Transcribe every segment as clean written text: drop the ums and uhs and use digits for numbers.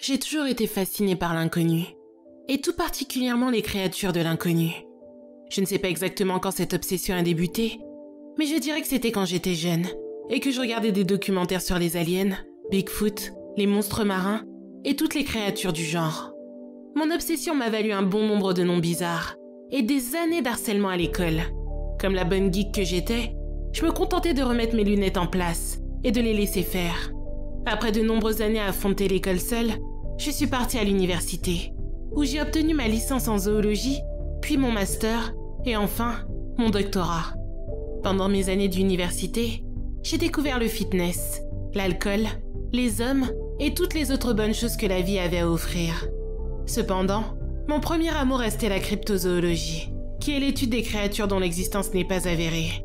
J'ai toujours été fascinée par l'inconnu, et tout particulièrement les créatures de l'inconnu. Je ne sais pas exactement quand cette obsession a débuté, mais je dirais que c'était quand j'étais jeune, et que je regardais des documentaires sur les aliens, Bigfoot, les monstres marins, et toutes les créatures du genre. Mon obsession m'a valu un bon nombre de noms bizarres, et des années d'harcèlement à l'école. Comme la bonne geek que j'étais, je me contentais de remettre mes lunettes en place, et de les laisser faire. Après de nombreuses années à affronter l'école seule, je suis partie à l'université, où j'ai obtenu ma licence en zoologie, puis mon master, et enfin, mon doctorat. Pendant mes années d'université, j'ai découvert le fitness, l'alcool, les hommes et toutes les autres bonnes choses que la vie avait à offrir. Cependant, mon premier amour restait la cryptozoologie, qui est l'étude des créatures dont l'existence n'est pas avérée.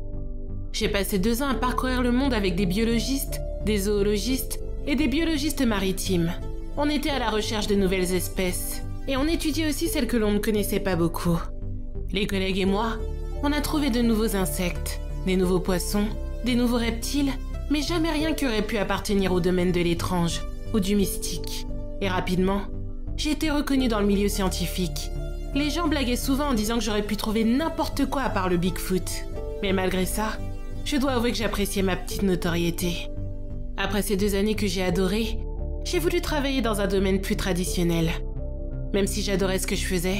J'ai passé 2 ans à parcourir le monde avec des biologistes, des zoologistes et des biologistes maritimes. On était à la recherche de nouvelles espèces, et on étudiait aussi celles que l'on ne connaissait pas beaucoup. Les collègues et moi, on a trouvé de nouveaux insectes, des nouveaux poissons, des nouveaux reptiles, mais jamais rien qui aurait pu appartenir au domaine de l'étrange ou du mystique. Et rapidement, j'ai été reconnue dans le milieu scientifique. Les gens blaguaient souvent en disant que j'aurais pu trouver n'importe quoi à part le Bigfoot. Mais malgré ça, je dois avouer que j'appréciais ma petite notoriété. Après ces 2 années que j'ai adorées, j'ai voulu travailler dans un domaine plus traditionnel. Même si j'adorais ce que je faisais,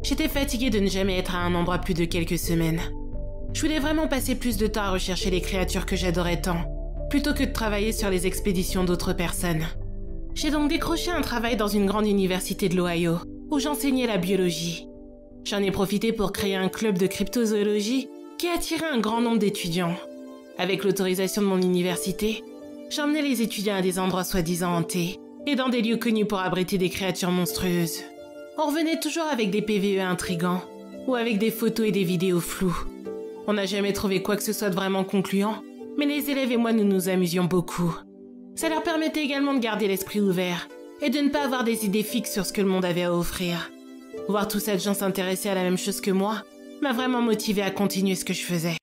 j'étais fatiguée de ne jamais être à un endroit plus de quelques semaines. Je voulais vraiment passer plus de temps à rechercher les créatures que j'adorais tant, plutôt que de travailler sur les expéditions d'autres personnes. J'ai donc décroché un travail dans une grande université de l'Ohio, où j'enseignais la biologie. J'en ai profité pour créer un club de cryptozoologie qui attirait un grand nombre d'étudiants. Avec l'autorisation de mon université, j'emmenais les étudiants à des endroits soi-disant hantés, et dans des lieux connus pour abriter des créatures monstrueuses. On revenait toujours avec des PVE intrigants, ou avec des photos et des vidéos floues. On n'a jamais trouvé quoi que ce soit de vraiment concluant, mais les élèves et moi nous nous amusions beaucoup. Ça leur permettait également de garder l'esprit ouvert, et de ne pas avoir des idées fixes sur ce que le monde avait à offrir. Voir tous ces gens s'intéresser à la même chose que moi m'a vraiment motivée à continuer ce que je faisais.